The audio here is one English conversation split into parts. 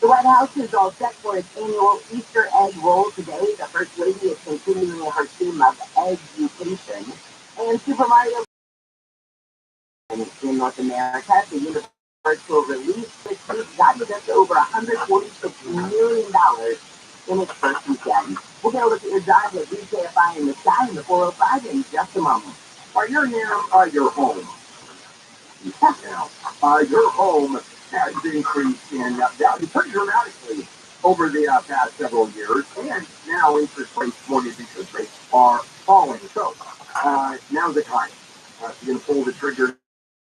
The White House is all set for its annual Easter egg roll today. The First Lady is continuing her theme of education. And Super Mario in North America, the Universal release this week got just over $146 million in its first weekend. We'll get a look at your drive at BKFI in the sky in the 405 in just a moment. Are you near your home? Now, your home has increased in value pretty dramatically over the past several years, and now mortgage interest rates are falling. So now's the time. If you're going to pull the trigger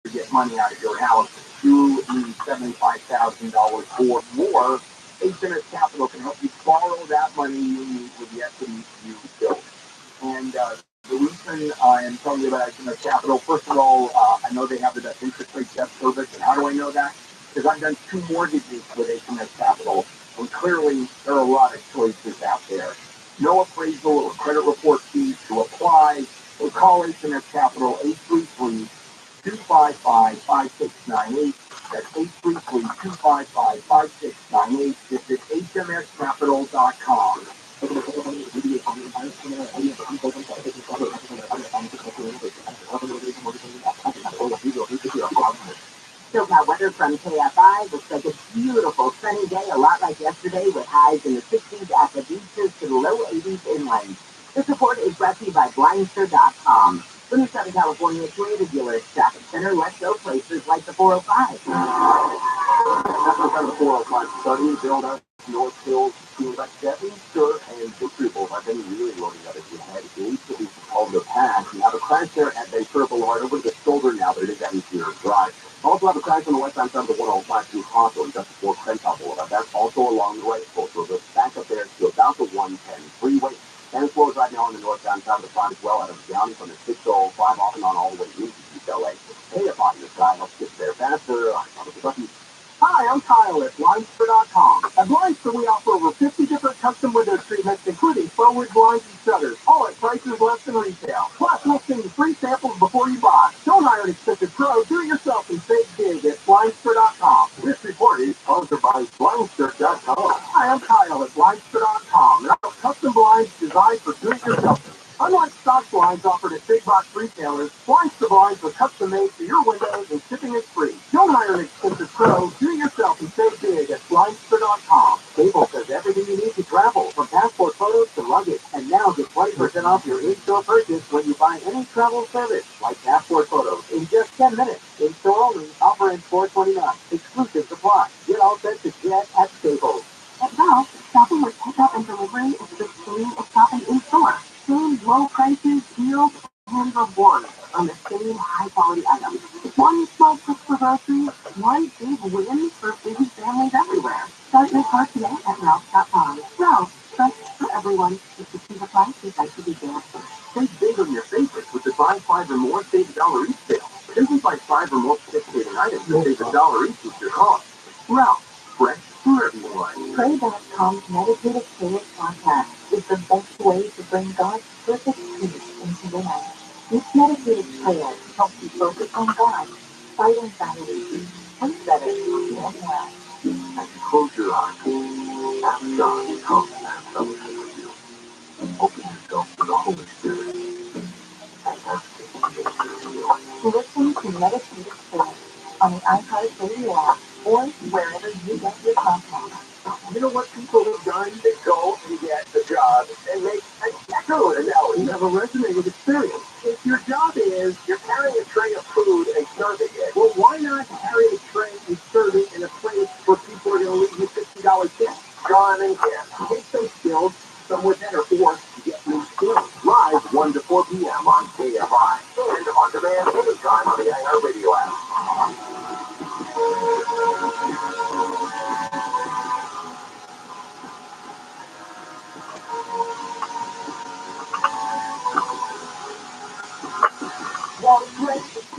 to get money out of your house, you need $75,000 or more. HMS Capital can help you borrow that money you need with the equity you built. And the reason I am telling you about HMS Capital, first of all, I know they have the best interest rate debt service. And how do I know that? Because I've done 2 mortgages with HMS Capital, and clearly there are a lot of choices out there. No appraisal or credit report fees to apply. So call HMS Capital 833-255-5698. That's 833-255-5698. Visit hmscapital.com. SoCal weather from KFI looks like a beautiful sunny day, a lot like yesterday, with highs in the 60s at the beaches to the low 80s inland. This report is brought to you by Blindster.com. From the Southern California Toyota Dealers Traffic Center, let's go places like the 405. That's what kind of the 405 study, build up North Hills, like that Easter and Victory Bowl. I've been really loading up if you had it. It used to be called the pass. You have a crash there at Ventura Boulevard over the shoulder now, but it is that easier drive. Also have a crash on the west side of the 105 through Hawthorne, just before Crenshaw Boulevard. That's also along the right coast. So the back up there to about the 110 freeway. And it flows right now on the northbound side of the front as well, out of Downey from the 605 off and on all the way into East LA. Hey, upon your side, let's get there faster. Hi, I'm Kyle at Blindster.com. At Blindster, we offer over 50 different custom window treatments, including forward blinds and shutters, all at prices less than retail. Plus, we'll send you free samples before you buy. Don't hire an expensive pro. Do it yourself and save big at Blindster.com. This report is sponsored by Blindster.com. Hi, I'm Kyle at Blindster.com. And our custom blinds designed for do-it-yourself. Unlike stock blinds offered at big box retailers, Blindster blinds are custom made for your windows and shipping is free. Don't hire an expensive pro. Do it yourself and save big at Blindster.com. Cable says everything you need to travel, from passport photos to luggage. And now get 20% off your in-store purchase when you buy any travel service, like passport photos, in just 10 minutes. In-store only. Offer ends $4.29. Exclusive supply. Get all set to jet at Staples. At Ralph, shopping with pickup and delivery is the same as shopping in-store. Same low prices, deals, and rewards on the same high-quality items. One small trip for groceries, one big win for busy families everywhere. Start your cart today at Ralph.com. Ralph, fresh for everyone. If you see the price, you'd like to be there. Save big on your favorites with the buy 5 or more, save $1 each sale. Simply buy 5 or more participating items to save $1 each with your cost. Ralph, fresh for everyone. Pray.com's meditative prayer podcast is the best way to bring God's perfect peace into your life. This meditative prayer helps you focus on God, fight anxiety, and better feel well. As you close your eyes, ask God to come and have fellowship with you. Open yourself to the Holy Spirit and ask Him to minister to you. Listen to meditative prayer on the iHeartRadio app or wherever you get your podcasts. You know what people have done? They go and get a job and make a good. And now you have a resume with experience. If your job is you're carrying a tray of food and serving it, well, why not carry a tray and serve it in a place where people are going to leave you $50 tip? John and Ken, take those skills somewhere better or get new skills. Live 1 to 4 p.m. on KFI and on demand anytime on the iHeartRadio app. Well,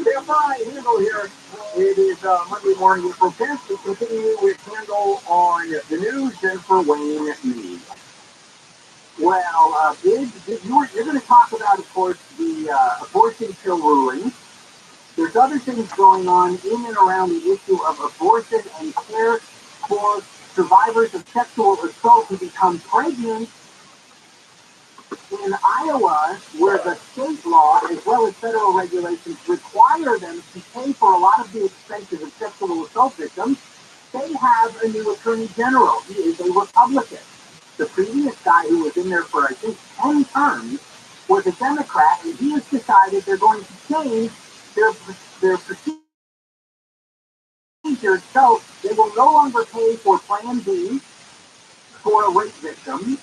they're fine. Handle here. It is Monday morning, April 10th. We continue with Handle on the news. Jennifer Wayne Mead. Well, you're going to talk about, of course, the abortion pill ruling. There's other things going on in and around the issue of abortion and care for survivors of sexual assault who become pregnant in Iowa, where the state law as well as federal regulations require them to pay for a lot of the expenses of sexual assault victims, they have a new attorney general. He is a Republican. The previous guy who was in there for, I think, 10 terms was a Democrat, and he has decided they're going to change their procedure, so they will no longer pay for Plan B for a rape victim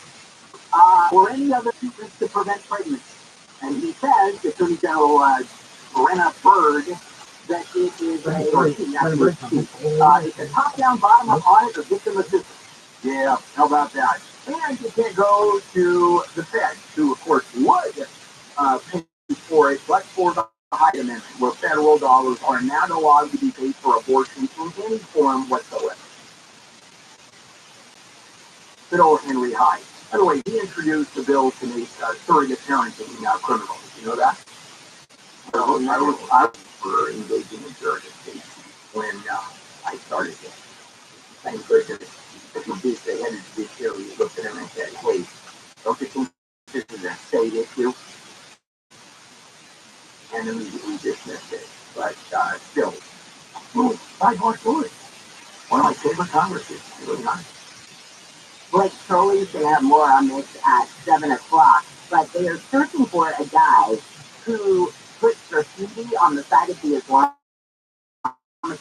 or any other treatments to prevent pregnancy. And he says, Attorney General Brenna Bird, that it is it's a top-down, bottom-up audit of victim assistance. Yeah, how about that? And you can't go to the Fed, who, of course, would pay for it, but for the Hyde Amendment, where federal dollars are not allowed to be paid for abortion in any form whatsoever. Good old Henry Hyde. By the way, he introduced the bill to make surrogate parenting criminal. You know that? So I was for engaging in surrogate when I started it. Thank goodness. If they headed to the show, he looked at him and said, hey, don't you think this is a state issue? And immediately dismissed it. But still, by George Bush, one of my favorite Congresses, really nice. Blake Crowley's going to have more on this at 7 o'clock, but they are searching for a guy who put graffiti on the side of the Islamic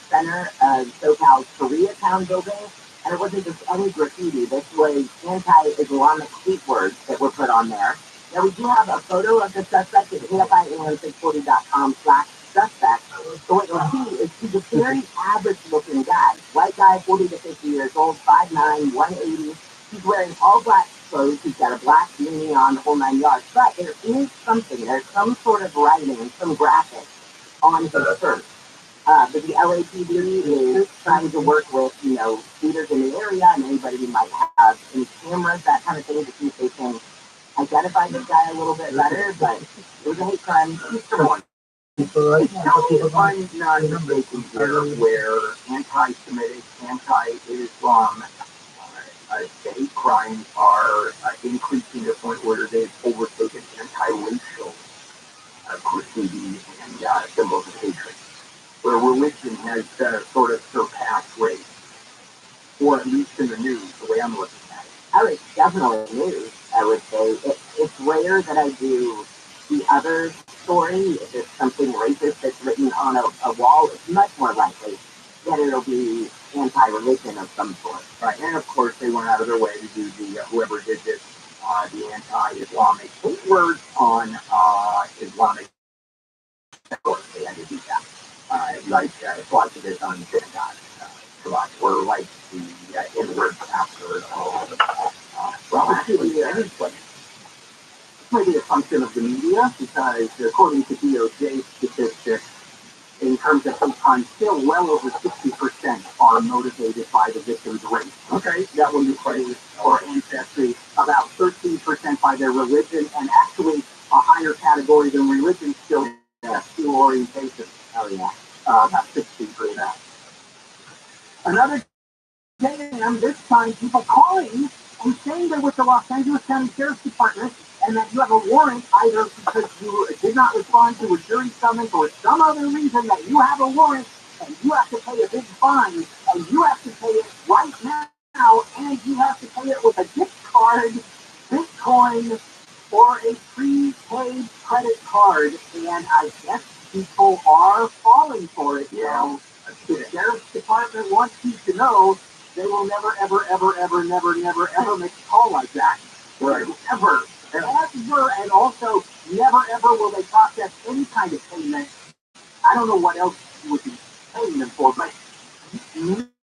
Center of SoCal's Koreatown building, and it wasn't just any graffiti. This was anti-Islamic hate words that were put on there. Now, we do have a photo of the suspect at AFI640.com/suspect. So what you'll see is he's a very average-looking guy. White guy, 40 to 50 years old, 5'9", 180. He's wearing all black clothes. He's got a black beanie on, the whole 9 yards. But there is something. There's some sort of writing, some graphic on his shirt. But the LAPD is trying to work with, leaders in the area and anybody who might have any cameras, that kind of thing, to see if they can identify this guy a little bit better. But it was a hate crime. Mr. One. It's not mistaken here where anti-Semitic, anti-Islam hate crimes are increasing to the point where they've overtaken anti-racial graffiti and symbols of hatred, where religion has sort of surpassed race, or at least in the news, the way I'm looking at it. It's definitely news, I would say. It's rare that I do the other story. If it's something racist that's written on a wall, it's much more likely that it'll be anti-religion of some sort. Right, and of course they went out of their way to do the, whoever did this, the anti-Islamic hate words on Islamic. Of course, they had to do that. Like lots of this on synagogue, or like the N-words after all the maybe a function of the media, because according to DOJ statistics, in terms of hate crimes, still well over 60% are motivated by the victim's race. Okay, that would be crazy. Or ancestry, about 13% by their religion, and actually a higher category than religion still sexual orientation. Oh yeah, about 60%. Another day, and this time people calling and saying they're with the Los Angeles County Sheriff's Department, and that you have a warrant either because you did not respond to a jury summons or some other reason that you have a warrant and you have to pay a big fine and you have to pay it right now and you have to pay it with a gift card, Bitcoin, or a prepaid credit card. And I guess people are falling for it. The Sheriff's Department wants you to know they will never, ever, ever, ever, never, never, ever make a call like that. Right. Ever. Ever, and also never ever will they process any kind of payment. I don't know what else you would be paying them for, but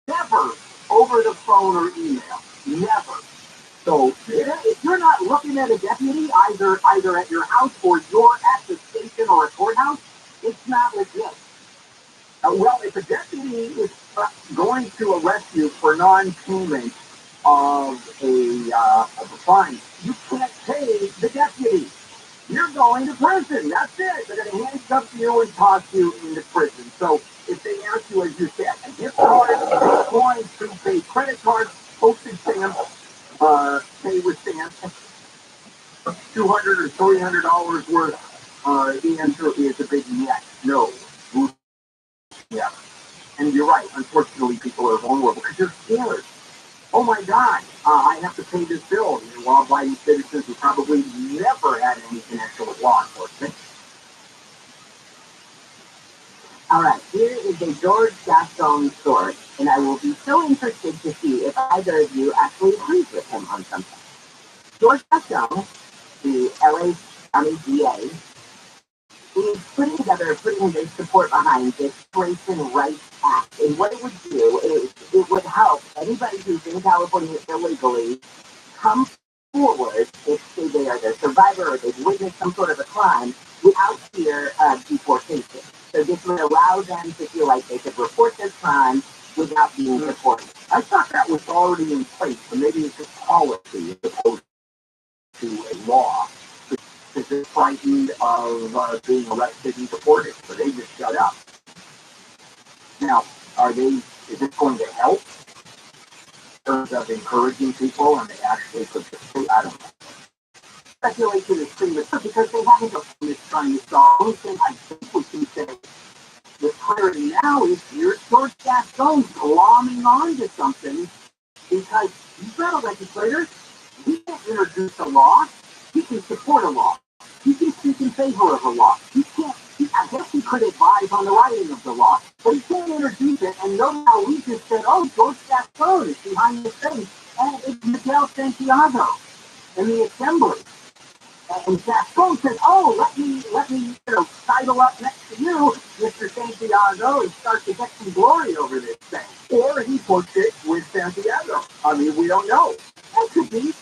never over the phone or email. Never. So if you're not looking at a deputy either at your house or you're at the station or a courthouse, it's not legit. Well, if a deputy is going to arrest you for non-payment of a fine, you can't pay the deputy. You're going to prison. That's it. They're going to handcuff you and toss you into prison. So if they ask you, as you said, a gift card, Bitcoin, prepaid credit card, postage stamps, pay with stamps, $200 or $300 worth, the answer is a big yes, no. Yeah. And you're right, unfortunately, people are vulnerable because they're scared. Oh my God, I have to pay this bill. And law-abiding citizens who probably never had any connection with law enforcement. All right, here is a George Gaston story, and I will be so interested to see if either of you actually agrees with him on something. George Gaston, the LA County DA, is putting his support behind this Immigration Rights Act. And what it would do is it would help anybody who's in California illegally come forward if say they are the survivor or they've witnessed some sort of a crime without fear of deportation. So this would allow them to feel like they could report their crime without being deported. I thought that was already in place, but maybe it's a policy as opposed to a law. Because they're frightened of being arrested and deported, so they just shut up. Now, is it going to help in terms of encouraging people and they actually participate? I don't know. Speculation is premature because they haven't done this trying to solve. The only thing I think we can say with clarity now is here's George Gaston glomming onto something because he's not a legislator. He can't introduce a law. He can support a law. He can speak in favor of a law. I guess he could advise on the writing of the law, but he can't introduce it. And notice how we just said, oh, George Gaston is behind this thing. And it's Miguel Santiago in the assembly. And Gaston says, oh, let me sidle up next to you, Mr. Santiago, and start to get some glory over this thing. Or he puts it with Santiago. I mean, we don't know. That could be.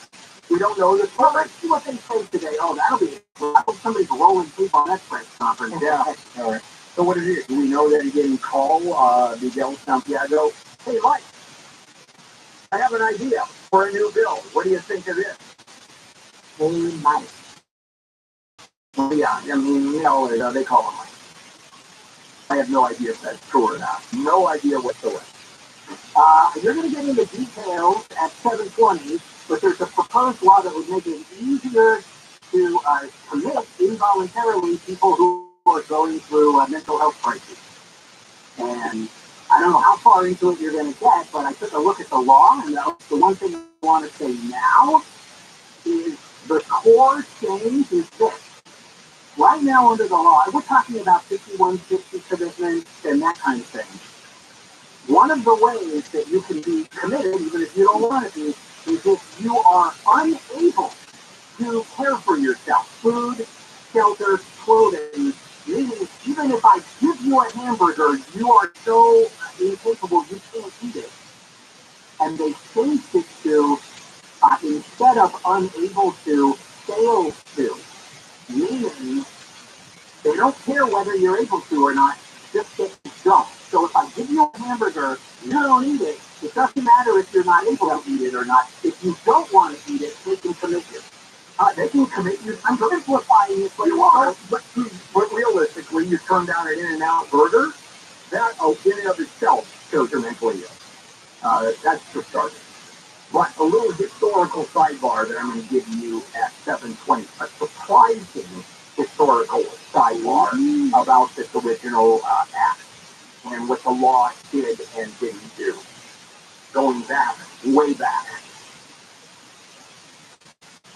We don't know this. Well, let's see what they say today. Oh, that'll be. I hope somebody's rolling sleep on that press conference. Yeah. All right. So what is it? Do we know that he didn't call Miguel Santiago? Hey, Mike, I have an idea for a new bill. What do you think of this? Hey, Mike. Well, yeah, I mean, they call him Mike. I have no idea if that's true or not. No idea whatsoever. You're going to get into details at 7:20, but there's a proposed law that would make it easier to commit involuntarily people who are going through a mental health crisis. And I don't know how far into it you're going to get, but I took a look at the law, and the one thing I want to say now is the core change is this. Right now under the law, we're talking about 5160 commitments and that kind of thing. One of the ways that you can be committed, even if you don't want to be, is if you are unable to care for yourself. Food, shelter, clothing, meaning even if I give you a hamburger, you are so incapable you can't eat it. And they changed it to, instead of unable to, fail to. Meaning, they don't care whether you're able to or not, just get the jump. So if I give you a hamburger, you don't eat it, it doesn't matter if you're not able to eat it or not. If you don't want to eat it, they can commit you. They can commit you. I'm simplifying it, but you are. But realistically, you turn down an In-N-Out burger, that in and of itself shows you're mentally ill. That's for starters. But a little historical sidebar that I'm going to give you at 7:20, a surprising historical sidebar about this original act and what the law did and didn't do. Going back, way back.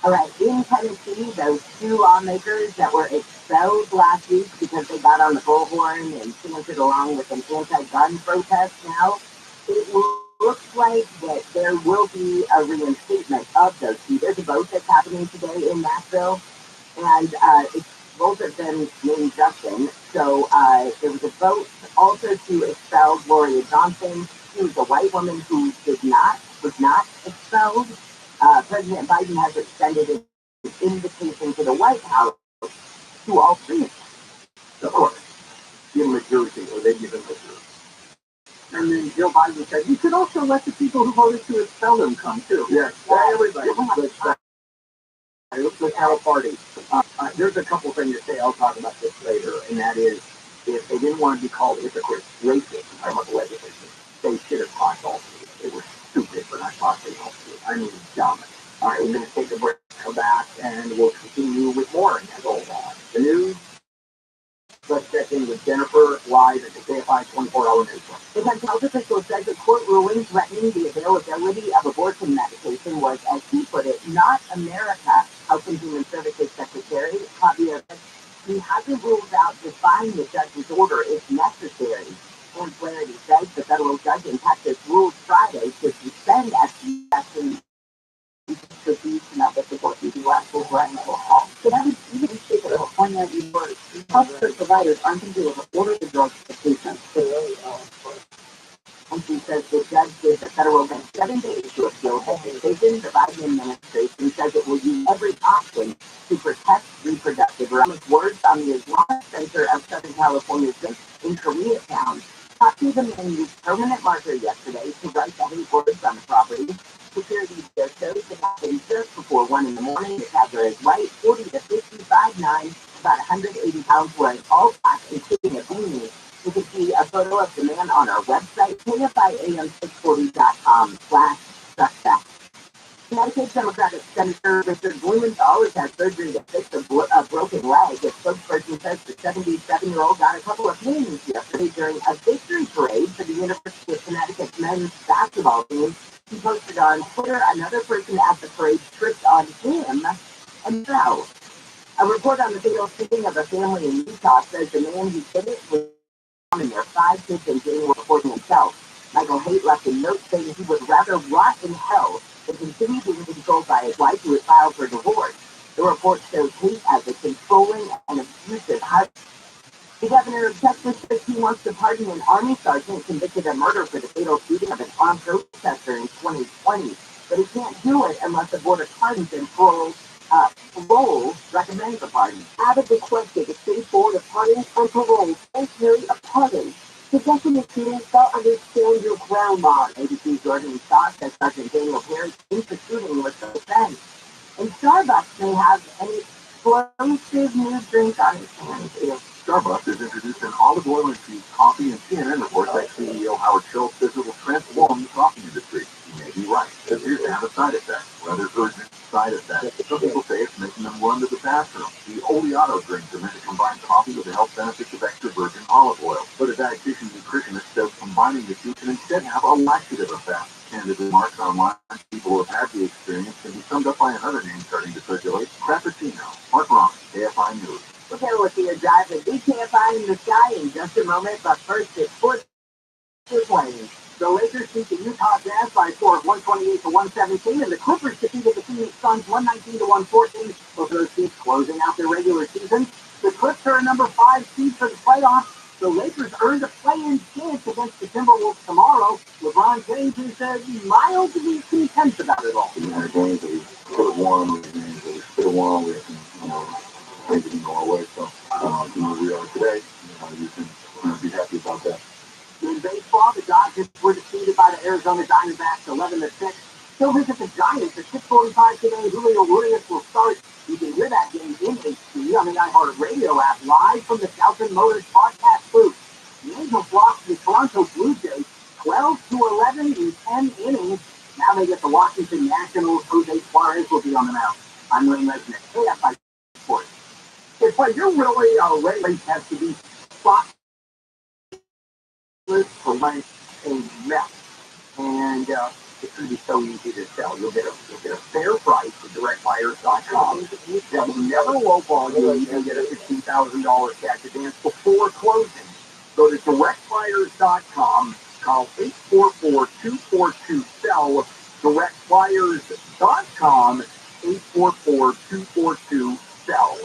All right, in Tennessee, those two lawmakers that were expelled last week because they got on the bullhorn and chanted along with an anti-gun protest now, it looks like that there will be a reinstatement of those two. There's a vote that's happening today in Nashville, and both of them named Justin. So there was a vote also to expel Gloria Johnson. She was a white woman who was not expelled. President Biden has extended an invitation to the White House to all three of them. Of course, give them a jersey, or they give them a jersey. And then Joe Biden said, you should also let the people who voted to expel them come, too. Yes, everybody. Let's have a party. There's a couple things to say. I'll talk about this later, and that is, if they didn't want to be called hypocrites, racist, I'm talking about the legislature, they should have talked all. They were stupid for not possibly help you. I mean, dumb. All right, we're going to take a break, come back, and we'll continue with more in that old the news. Let's check in with Jennifer live at the KFI 24-hour news. The health official says a court ruling threatening the availability of abortion medication was, as he put it, not America. Health and Human Services Secretary Javier said he hasn't ruled out defying the judge's order if necessary. And Flaherty says the federal judge in Texas ruled Friday to suspend FDA to be not the support the U.S. will run alcohol. So that would even in state of California, healthcare providers aren't going to be able to order the drugs to patients. And she says the judge gives the federal bank 7 days to appeal the decision. The Biden administration says it will use every option to protect reproductive rights. Words on the Islamic Center of Southern California's in Koreatown. Talked to the man used permanent marker yesterday to write the hate words on the property. Security there shows it happened just before 1 in the morning. The capper is white, 40 to 55, 9, about 180 pounds, wearing all black, including a beanie. You can see a photo of the man on our website, kfiam640.com/suspect. Connecticut Democratic Senator Richard Blumenthal has had surgery to fix a broken leg. A spokesperson says the 77-year-old got a couple of pins yesterday during a victory parade for the University of Connecticut men's basketball team. He posted on Twitter another person at the parade tripped on him and fell. A report on the fatal shooting of a family in Utah says the man who did it was in their 5 kids and January reporting himself. Michael Haight left a note saying he would rather rot in hell than continue being controlled by his wife, who had filed for divorce. The report shows Haight as a controlling and abusive husband. The governor of Texas says he wants to pardon an Army sergeant convicted of murder for the fatal shooting of an armed protester in 2020, but he can't do it unless the Board of Pardons and Parole recommends a pardon. Abbott requested the State Board of Pardons and Parole and carry a pardon. Possession of shooting fell under stand your ground law. ABC's Jordan Scott says Sergeant Daniel Perry thinks the shooting was self-defense. And Starbucks may have an explosive new drink on its hands. Starbucks has introduced an olive oil infused coffee, and CNN reports that CEO Howard Schultz says it will transform the coffee industry. He may be right. It appears to have a side effect, rather urgent side effect. Some people say it's making them run to the bathroom. The Oleato drinks are meant to combine coffee with the health benefits of extra virgin olive oil, but a dietitian nutritionist says combining the two can instead have a laxative effect. Candid remarks online, people who have had the experience can be summed up by another name starting to circulate, Frappuccino. Mark Ron, KFI News. We'll get a look at your drive with KFI in the sky in just a moment, but first it's sports playing. The Lakers beat the Utah Jazz by a score of 128 to 117, and the Clippers defeated the Phoenix Suns 119 to 114. Both of those teams closing out their regular season. The Clips are a number 5 seed for the playoffs. The Lakers earned a play-in chance against the Timberwolves tomorrow. LeBron James is mildly content about it all. The games that we could have won, the games that we could have won, things didn't go our way. So, where we are today, you can be happy about that. In baseball, the Dodgers were defeated by the Arizona Diamondbacks 11-6. Still visit the Giants at 6:45 today. Julio Urias will start. You can hear that game in HD on the iHeartRadio app live from the Southern Motors podcast booth. The Angels lost to the Toronto Blue Jays 12-11 in 10 innings. Now they get the Washington Nationals. Jose Suarez will be on the mound. I'm Wayne Resnick, KFI Sports. It's like you're really ready has to be spotless for like a mess. And it's going to be so easy to sell. You'll get a fair price at directbuyers.com. That will never lowball you. You can get a $15,000 cash advance before closing. Go to directbuyers.com. Call 844-242-SELL. Directbuyers.com. 844-242-SELL.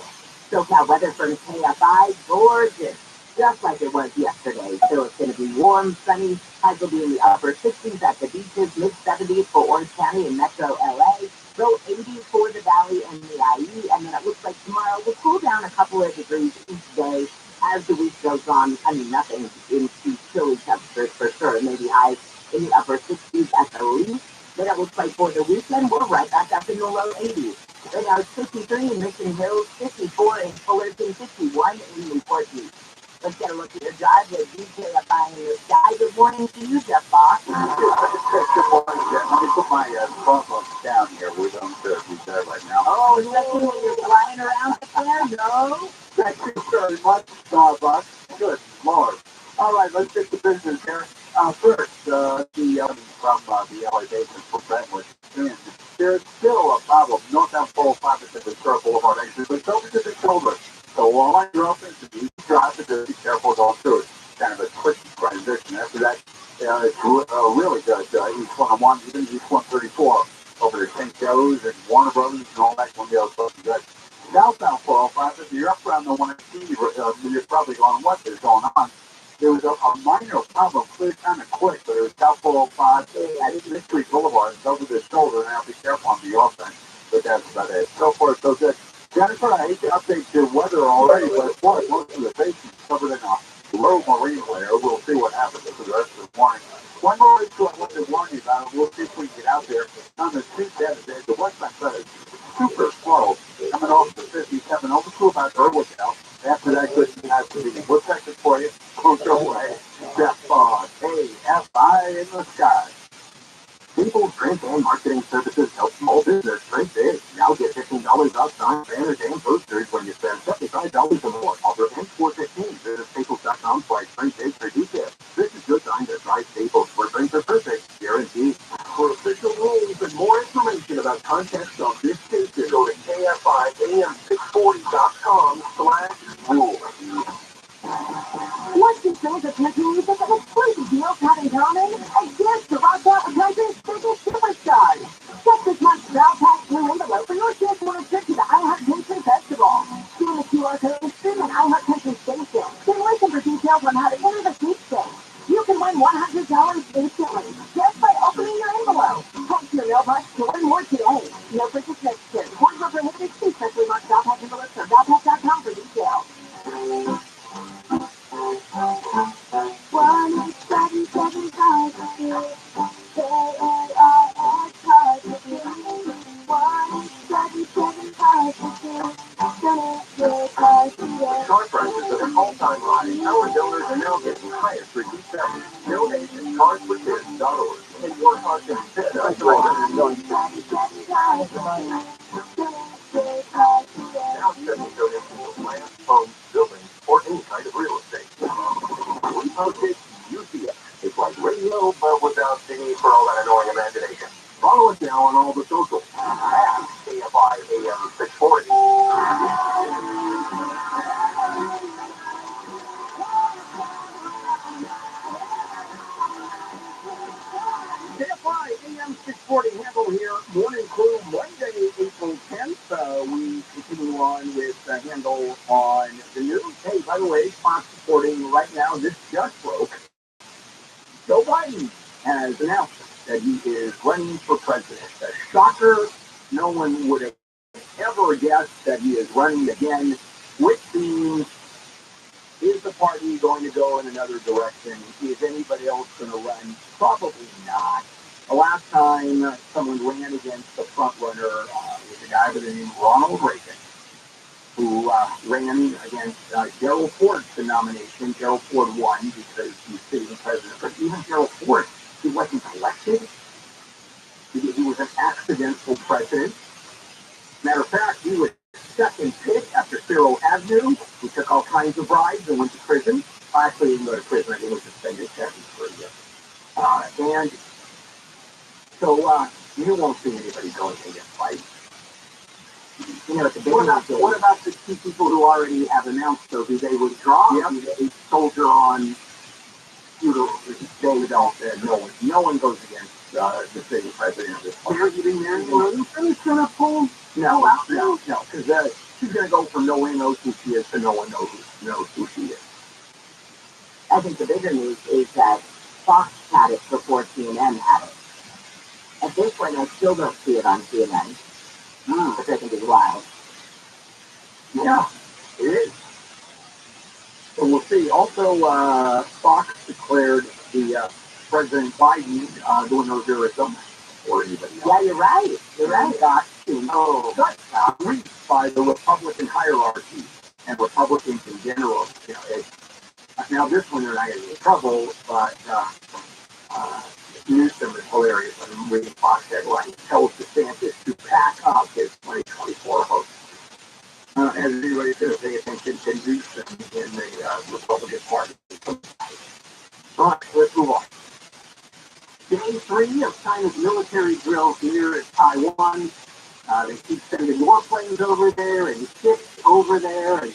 SoCal weather from KFI, gorgeous, just like it was yesterday. So it's going to be warm, sunny. Highs will be in the upper 60s at the beaches, mid-70s for Orange County and Metro LA, low 80s for the Valley and the IE, and then it looks like tomorrow will cool down a couple of degrees each day as the week goes on. I mean, nothing into chilly temperatures for sure. Maybe highs in the upper 60s at the least. Then it looks like for the weekend, we're right back up in the low 80s. Right now it's 53 in Mission Hills, 54 in Fullerton, 51 in Newport Beach. Let's get a look at your drive with DKFI in the sky. Good morning to you, Jeff Boss. Good morning, Jeff. my Starbucks down here. We're going to be there right now. Oh, you let me when you're flying around up there? No? Thank you very much, Starbucks. Good Lord. All right, let's get to business here. First, from the LA Basin for Brentwood. There's still a problem northbound 405 at the Ventura Boulevard exit, but so is the children. So while I drove into the drive to be careful going through it. Kind of a quick transition. After that, it's really good. East 101, even East 134, over to St. Joe's and Warner Brothers and all that one goes so good. Southbound 405, if you're up around the 180, you're probably going, what is going on? There was a minor problem, clear kind of quick, but it was South 405 at Mystery Boulevard. It's over the shoulder, and I'll be careful on the offense. But that's about it. So far, so good. Jennifer, I hate to update your weather already, but boy, most of the basin is covered in a low marine layer. We'll see what happens for the rest of the morning. One more issue I want to warn you about, and we'll see if we can get out there. On the street Saturday, the westbound side is super slow. Coming off the 57 over to about Irwin now. After that, good has to be. We'll check it for you. Close your way. Jeff AFI in the sky. People Print and Marketing Services help small business print big. Now get $15 off signs, banners, and posters when you spend $75 or more. Offer ends 4/15. Visit Staples.com/print big for details. This is your time to try Staples, where prints are perfect, guaranteed. For official rules and more information about contests on this station, go to KFIAM640.com/rules. What's the things that make you think of exclusive deals have in common? A gift to rock out the country's biggest superstars. Get this month's Brow Pack Blue envelope for your chance to win a trip to the iHeart Country Festival. Scan the QR code and stream an iHeart Country station. Then listen for details on how to enter the sweepstakes. You can win $100 instantly just by opening your envelope. Head to your mailbox to learn more today. No purchase necessary. Words are prohibited. See specially marked Brow Pack envelopes or browpack.com for details. 1-877-5 KAIS 1-877-5 Car prices at an all-time high. Our donors are now getting highest reduced value. Donate at carsforkids.org. And your car can fit now accepting donations of land, homes, buildings, or any kind of real estate. We post it, you see it. It's like radio, but without the need for all that annoying imagination. Follow us now on all the socials. At KFI AM 640. KFI AM 640 handle here. Morning crew, Monday, April 10th. We continue on with the handle on the news. Hey, by the way, Fox reporting right now, this just broke. Joe Biden has announced that he is running for president. A shocker. No one would have ever guessed that he is running again, which means, is the party going to go in another direction? Is anybody else going to run? Probably not. The last time someone ran against the front runner was a guy by the name of Ronald Reagan, who ran against Gerald Ford's nomination. Gerald Ford won because he's sitting president, but even Gerald Ford, he wasn't elected. He was an accidental president. Matter of fact, he was second pick after Cyril Agnew, who took all kinds of bribes and went to prison. Actually, he didn't go to prison. I think he was suspended sentence for a year. And so you won't see anybody going against Biden. You know, what about the two people who already have announced, so do they withdraw? Yeah. Do they soldier on? They don't. No one goes against the sitting president of this party. Are you being there? Who's going to pull? No, because she's going to go from no one knows who she is to no one knows who she is. I think the bigger news is that Fox had it before CNN had it. At this point, I still don't see it on CNN. Which I think is wild. Yeah, it is. So we'll see. Also, Fox declared the President Biden doing no terrorism or anybody else. Yeah, you're right. Got to know by the Republican hierarchy and Republicans in general. Now this one they're not in trouble, but Newsom is hilarious. I'm reading Fox headline. Tells DeSantis to pack up his 2024 vote. As everybody's going to pay attention to Newsom in the Republican Party. All right, let's move on. Day 3 of China's military drills near Taiwan. They keep sending warplanes over there and ships over there, and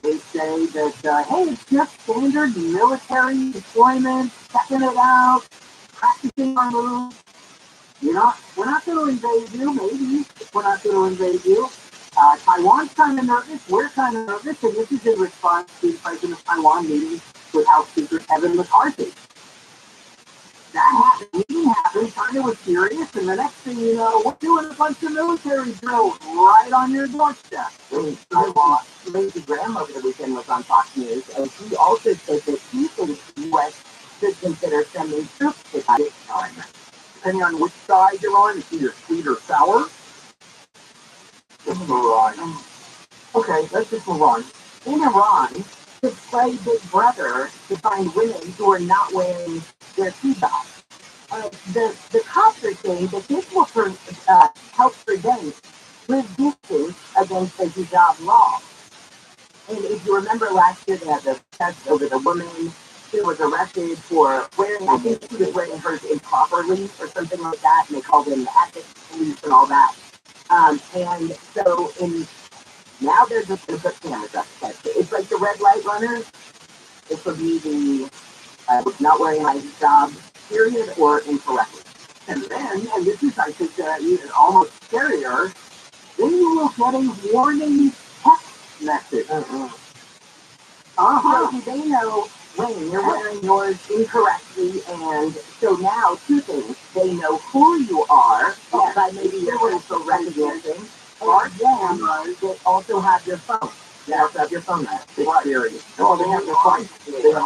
they say that, hey, it's just standard military deployment, checking it out, practicing our moves. We're not going to invade you, maybe. We're not going to invade you. Taiwan's kind of nervous, we're kind of nervous, and this is in response to the President of Taiwan meeting with House Speaker Kevin McCarthy. That meeting happened, China was serious, and the next thing you know, we're doing a bunch of military drills right on your doorstep. Lindsey Graham over the weekend was on Fox News, and he also said that he thinks the U.S. should consider sending troops to Taiwan. Depending on which side you're on, it's either sweet or sour. Let's move on. Okay, let's just move on. In Iran, to play Big Brother to find women who are not wearing their hijab. The cops are saying that this will help prevent resistance against the hijab law. And if you remember last year, they had the test over the woman who was arrested for wearing, I think she was wearing hers improperly or something like that, and they called in the ethics police and all that. And so now they're just going to put cameras up. It's like the red light runners. This will be the not wearing my hijab, period, or incorrectly. And then, and this is, I think, even almost scarier, then you will get a warning text message. So they know when you're wearing yours incorrectly, and so now two things. They know who you are, by maybe your facial recognition, and then they also have your phone. They also have your phone number. It's scary. No, they have the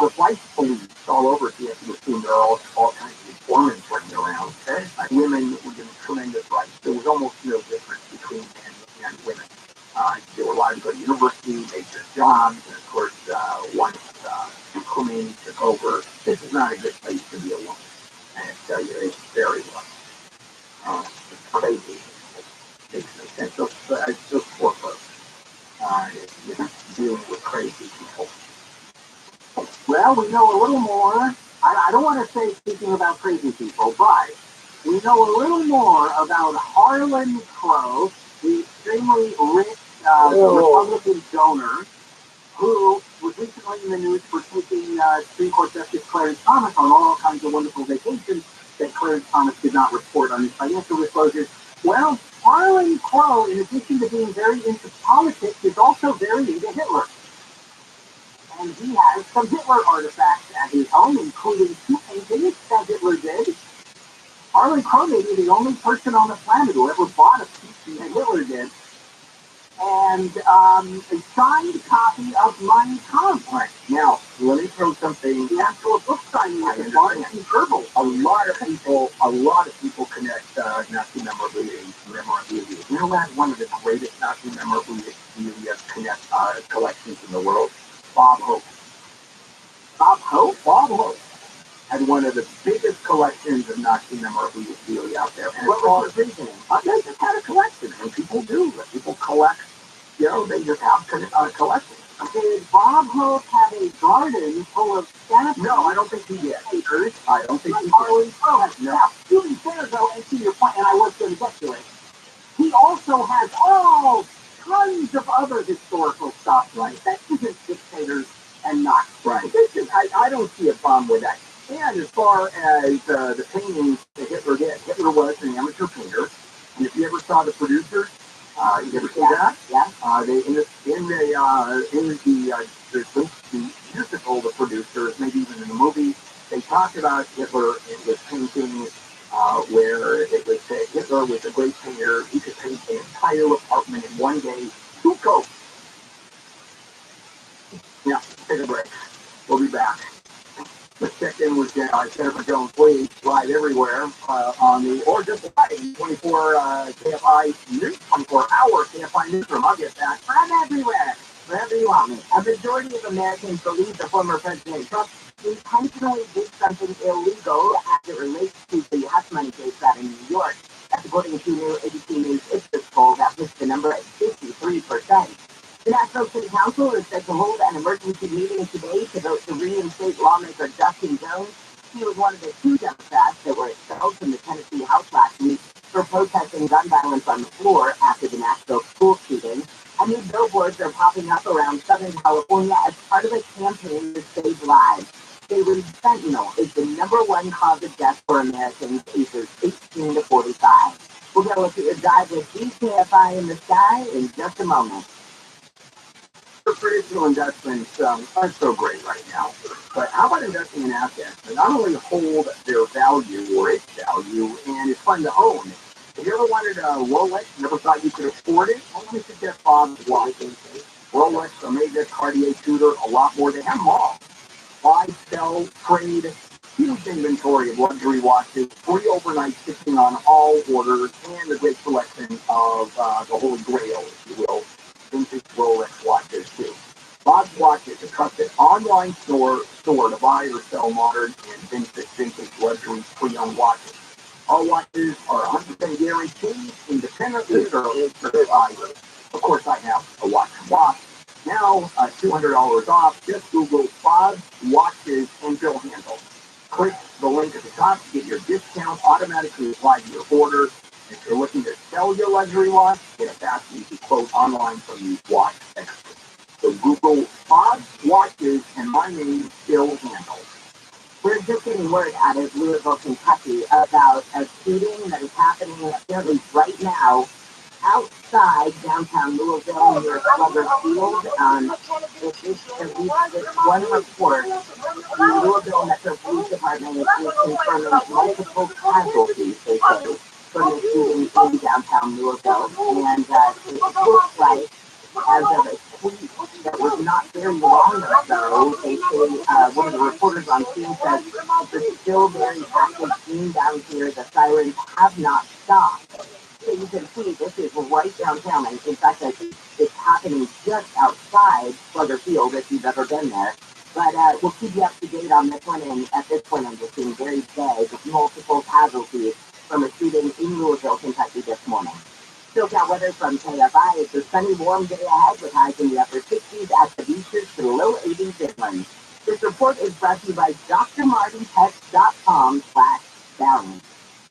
flight police all over, so you have to assume there are all kinds of informants running around. Women were given tremendous rights. There was almost no difference between men and women. They were allowed to go to university, make their jobs, and of course, once Khomeini took over, this is not a good place to be a woman. And I tell you, it's very rough. It's crazy. It makes no sense. It's just poor folks. Dealing with crazy people. Well, we know a little more. I don't want to say speaking about crazy people, but we know a little more about Harlan Crow, the extremely rich Republican donor who was recently in the news for taking Supreme Court Justice Clarence Thomas on all kinds of wonderful vacations that Clarence Thomas did not report on his financial disclosures. Well, Harlan Crow, in addition to being very into politics, is also very into Hitler. And he has some Hitler artifacts at his home, including 2 paintings that Hitler did. Harlan Crow may be the only person on the planet who ever bought a piece that Hitler did. And a signed copy of Mein Kampf. Right. Now, let me throw something. The actual book signing is incredible. A lot of people connect Nazi memorabilia. You know that one of the greatest Nazi memorabilia collections in the world? Bob Hope. Bob Hope had one of the biggest collections of Nazi memorabilia out there. And what was the reason? They just had a collection, and people do. People collect. They just have collections. Did Bob Hope have a garden full of statues? No, I don't think he did. I don't think he did. Harlan Crow has. Now, to be fair, though, and to your point, and I was going to get to it, he also has tons of other historical stuff, right? That isn't dictators and not right. I don't see a problem with that. And as far as the paintings that Hitler did, Hitler was an amateur painter, and if you ever saw the producers, you ever see that? Yeah. They in the musical, the producers, maybe even in the movie, they talked about Hitler in this painting where it was said Hitler was a great painter. He could paint an entire apartment in one day. 2 coats. Yeah, take a break. We'll be back. Let's check in with Jennifer Jones, please. Live everywhere or just live 24 KFI News, 24-hour KFI Newsroom. I'll get that. I'm everywhere, wherever you want me. A majority of Americans believe the former President Trump intentionally did something illegal as it relates to the hush money case out in New York. That's according to new ABC News Ipsos poll that puts the number at 53%. The National City Council is set to hold an emergency meeting today to vote to reinstate lawmaker Justin Jones. He was one of the two Democrats that were expelled from the Tennessee House last week for protesting gun violence on the floor after the Nashville school shooting. And new billboards are popping up around Southern California as part of a campaign to save lives. They read fentanyl is the number one cause of death for Americans ages 18 to 45. We'll get a look at your dive with DKFI in the sky in just a moment. Traditional investments aren't so great right now. But how about investing in assets that not only hold their value or its value and is fun to own? Have you ever wanted a Rolex, never thought you could afford it? Well, let me suggest Bob's watches. Rolex, Omega, Cartier, Tudor, a lot more. They have them all. Buy, sell, trade, huge inventory of luxury watches, free overnight shipping on all orders, and a great selection of the Holy Grail, if you will, vintage Rolex watches too. Bob's Watches, a trusted online store to buy or sell modern and vintage luxury pre-owned watches. All watches are 100% guaranteed, independently certified. Of course, I have a watch from Bob. Now, $200 off. Just Google Bob's Watches and bill handle. Click the link at the top to get your discount automatically applied to your order. If you're looking to sell your luxury watch, get a fast, easy quote online from the watch expert. So Google Bob's Watches and my name, Bill Handle. We're just getting word out of Louisville, Kentucky about a shooting that is happening apparently right now outside downtown Louisville near Slugger Field. At least this one report, the Louisville Metro Police Department is confirming multiple casualties, they say, from the shooting in downtown Louisville. And it looks like, as of a tweet that was not very long ago, they say one of the reporters on scene says it's still very active scene down here. The sirens have not stopped. So you can see this is right downtown, and in fact, it's happening just outside Slugger Field if you've ever been there. But we'll keep you up to date on this one, and at this point, I'm just being very vague with multiple casualties from a shooting in Louisville, Kentucky this morning. SoCal weather from KFI. It's a sunny, warm day ahead with highs in the upper 60s at the beaches to the low 80s inland. This report is brought to you by drmartinpets.com/balance.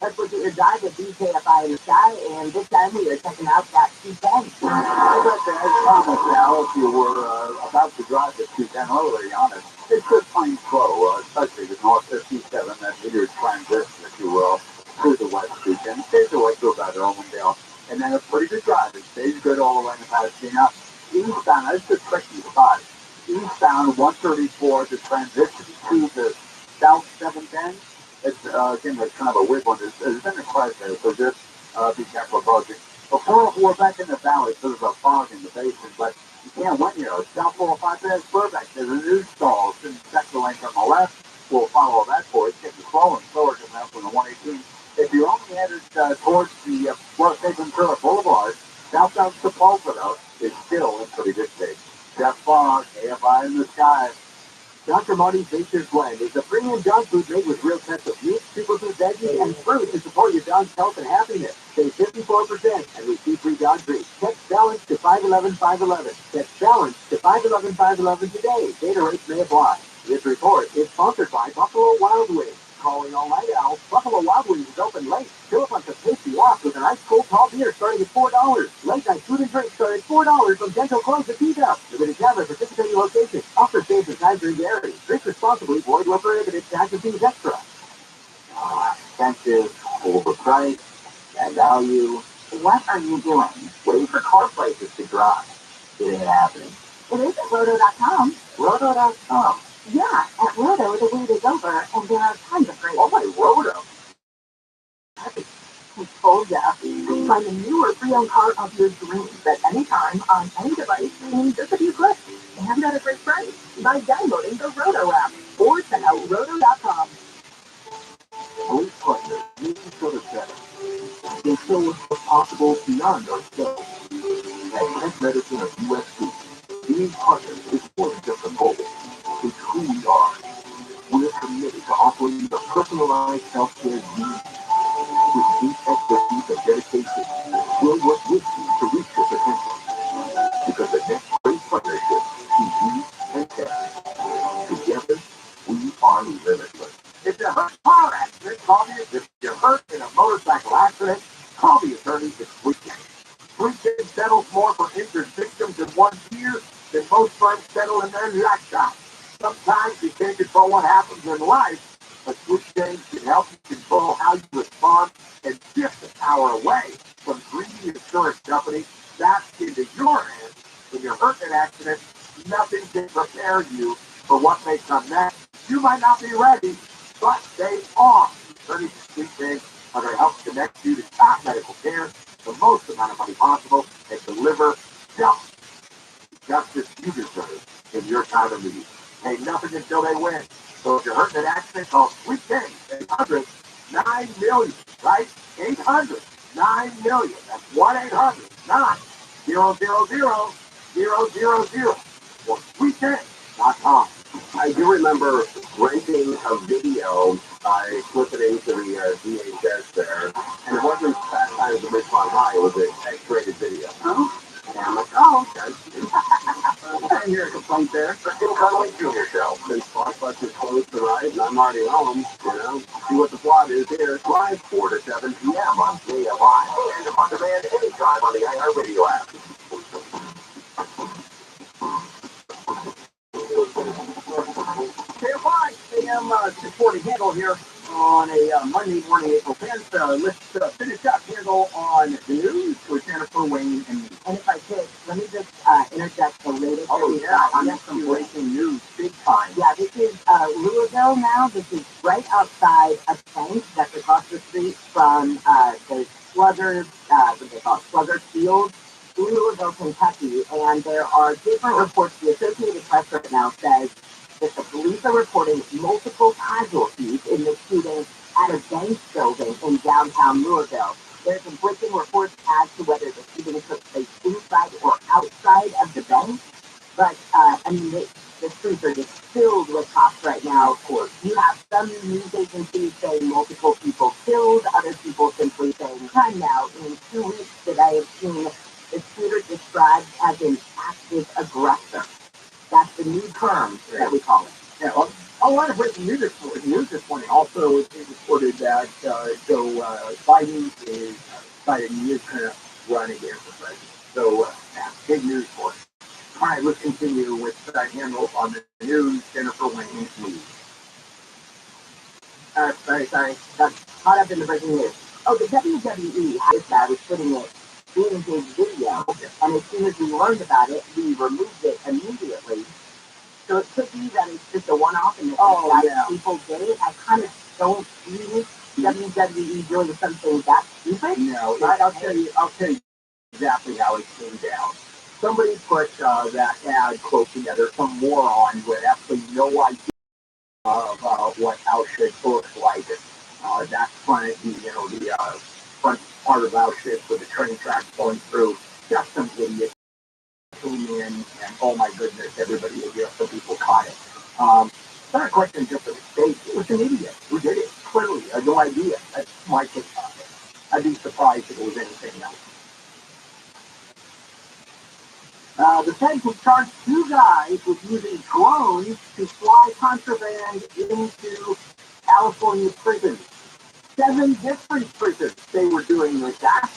Let's look at your dive with DKFI in the sky, and this time we are checking out that 210. As promised, Al, if you were about to drive the 210 early on it, it's just plain slow, especially the North 57, that weird transition, if you will, through the West 210. Stays away to about Irwindale. And then a pretty good drive. It stays good all the way to Pasadena. Eastbound, that's the tricky spot. Eastbound 134, the transition to the South 710. It's, again, it's kind of a weird one. There's been a crash there, so just be careful approaching. The 404 back in the valley, so there's a fog in the basement, but you can't win here. South 405, there's Burbank. There's a new stall. It's in the second lane from the left. We'll follow that for it. It's getting slower and slower coming up from the 118. If you're only headed towards the West Ventura Boulevard, southbound Sepulveda, though, is still in pretty good shape. Jeff Fogg, AFI in the sky. Dr. Marty's Nature's Blend is a premium dog food made with real cuts of meat, superfood, veggies, and fruit to support your dog's health and happiness. Save 54% and receive free dog treats. Text balance to 511-511. Text balance to 511-511 today. Data rates may apply. This report is sponsored by Buffalo Wild Wings. Calling all night out, Buffalo Wild Wings is open late. Fill up on some tasty off with an ice cold tall beer starting at $4. Late night food and drink start at $4 from Dental Close at Pizza. Limited time at participating locations. Offer saves and time during vary. Drink responsibly. Void where prohibited. Tax and fees extra. Expensive, overpriced, bad value. What are you doing? Waiting for car prices to drop. It ain't happening. It is at Roto.com. Roto.com. Yeah, at Roto, the wait is over, and there are tons of great. Oh my, Roto. He told ya. Find a new or pre-owned car of your dreams at any time on any device in just a few clicks. And at a great price by downloading the Roto app or check out Roto.com. Police partner, Minnesota Center. They show us what's possible beyond our skills. At Tech Medicine of USC, being partners is more than just a goal. It's who we are. committed to offering you the personalized healthcare needs with deep expertise and dedication. We'll work with you to reach your potential because the next great partnership is you and tech. Together, we are limitless. If you're hurt in a car accident, call me. If you're hurt in a motorcycle accident, call the attorney this weekend. Weekend settles more for injured victims in 1 year than most firms settle in their lifetime. Sometimes you can't control what happens in life, but Switch Change can help you control how you respond and shift the power away from greedy insurance companies back into your hands. When you're hurt in an accident, nothing can prepare you for what may come next. You might not be ready, but they are. Attorneys at Switch Change are going to help connect you to top medical care, the most amount of money possible, and deliver justice you deserve in your time of need. Pay nothing until they win. So if you're hurt in an accident, call Sweet Change, 800-9-million, right? 800-9-million. That's 1-800-9-000-000 or sweetchange.com. I do remember renting a video. I flipped it into the VHS there, and it wasn't Fast Times at Ridgemont High. It was an X-rated video. Oh. And I'm like, oh, okay. I didn't hear a complaint there. It's kind of like Junior Show. Since Blockbuster's closed tonight and I'm already home, see what the plot is here. Live 4 to 7 p.m. on KFI and on demand anytime on the iHeartRadio app. KFI, AM 640 Handle here on a Monday morning, April 10th. Let's finish up Handle on the news with Jennifer, Wayne, and me. And if I could, let me just interject the latest. Oh, yeah, I got some breaking news, big time. Yeah, this is Louisville now. This is right outside a bank that's across the street from the Sluggard, what they call it, Sluggard Field, Louisville, Kentucky. And there are different reports. The Associated Press right now says that the police are reporting multiple casualties in the shooting at a bank building in downtown Louisville. There are conflicting reports as to whether the shooting took place inside or outside of the bank. But, the streets are just filled with cops right now. Of course, you have some news agencies saying multiple people killed, other people simply saying, time now, in 2 weeks that I have seen the shooter described as an active aggressor. That's the new term that we call it. Yeah, well, a lot of breaking news this morning. Also, it reported that Joe Biden is decided he is going to run again for president. So, big news for us. All right, let's continue with Handle on the news. Jennifer, Wayne, please. Sorry. Got caught up in the breaking news. Oh, the WWE, this guy was putting it in his video, and as soon as we learned about it, we removed it immediately. So it could be that it's just a one-off, and people did it. I kind of don't see WWE doing something that stupid. No, right? I'll tell you exactly how it came down. Somebody put that ad quote together, some moron with absolutely no idea of what Auschwitz looks like. That front, the front part of Auschwitz with the train tracks going through. Just some idiot came in, and oh my goodness, everybody, some people caught it. It's not a question just of mistake. It was an idiot who did it. Clearly, I had no idea. That's my take on it. I'd be surprised if it was anything else. The Feds have charged 2 guys with using drones to fly contraband into California prisons. 7 different prisons they were doing with that,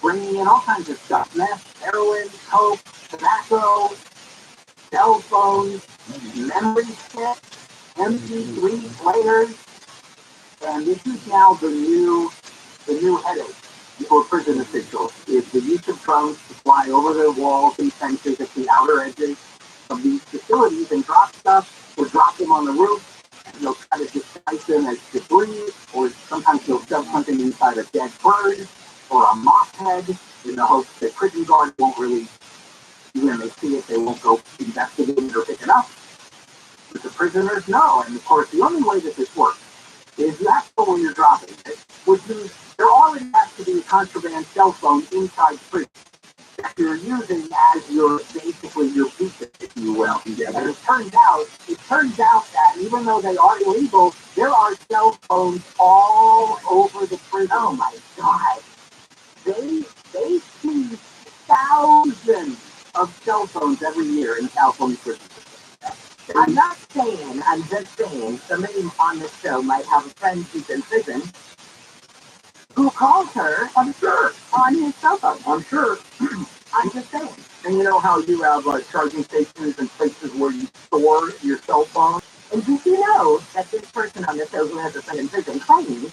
bringing in all kinds of stuff: meth, heroin, coke, tobacco, cell phones, memory sticks, MP3 players, and this is now the new headache for prison officials is the use of drones to fly over the walls and fences at the outer edges of these facilities and drop stuff, or drop them on the roof, and they'll try to disguise them as debris, or sometimes they'll shove something inside a dead bird or a moth head in the hopes that prison guards won't really, when they see it, they won't go investigate it or pick it up. But the prisoners know, and of course the only way that this works is you have to know where you're dropping it, which means there already has to be a contraband cell phone inside prison. you're using as your basically your pizza, if you will. Yeah. And it turns out that even though they are illegal, there are cell phones all over the prison. Oh my God. They seize thousands of cell phones every year in California prison. I'm not saying, I'm just saying, somebody on this show might have a friend who's in prison who calls her, I'm sure, on his cell phone. I'm sure. I'm just saying. And you know how you have charging stations and places where you store your cell phone? And did you know that this person on the show who has a friend in prison claims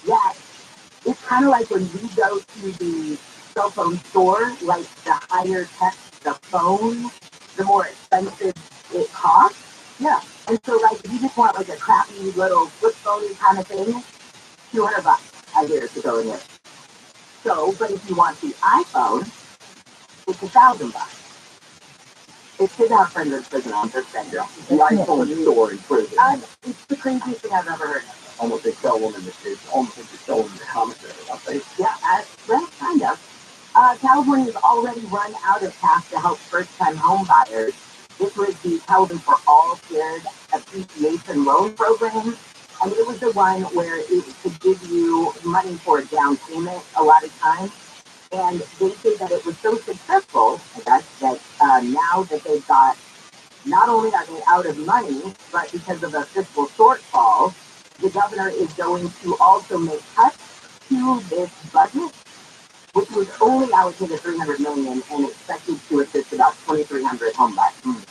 that it's kind of like when you go to the cell phone store, like the higher tech the phone, the more expensive it costs. Yeah. And so, like, if you just want like a crappy little flip phone kind of thing, $200 I hear to go in there. So, but if you want the iPhone, it's $1,000. It's good to have friends in prison. I'm just saying. Yeah. The iPhone store in prison. It's the craziest thing I've ever heard of. Almost they sell them in the States. Almost like they sell them in the commissary, don't they? Yeah, well, kind of. California's already run out of cash to help first-time home buyers. This was the California for All Shared Appreciation Loan Program, and it was the one where it could give you money for a down payment a lot of times. And they say that it was so successful that now that they've got, not only are they out of money, but because of a fiscal shortfall, the governor is going to also make cuts to this budget, which was only allocated $300 million and expected to assist about 2,300 home buyers.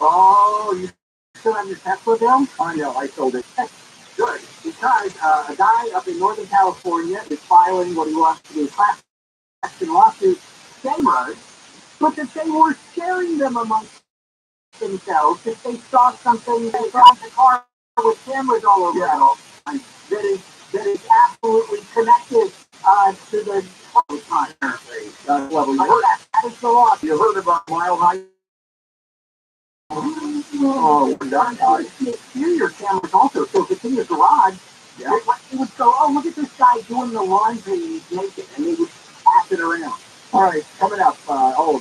Oh, you Still have your Tesla bill? I know, I sold it. Good, because a guy up in Northern California is filing what he wants to be a class action lawsuit cameras, but that they were sharing them amongst themselves. If they saw something, they brought the car with cameras all over it. That is absolutely connected to the level. That is the law. You heard about Mile High? Oh, the exterior cameras also. So if it's in your garage, yeah, it would go, oh, look at this guy doing the laundry naked, and they would pass it around. All right, coming up,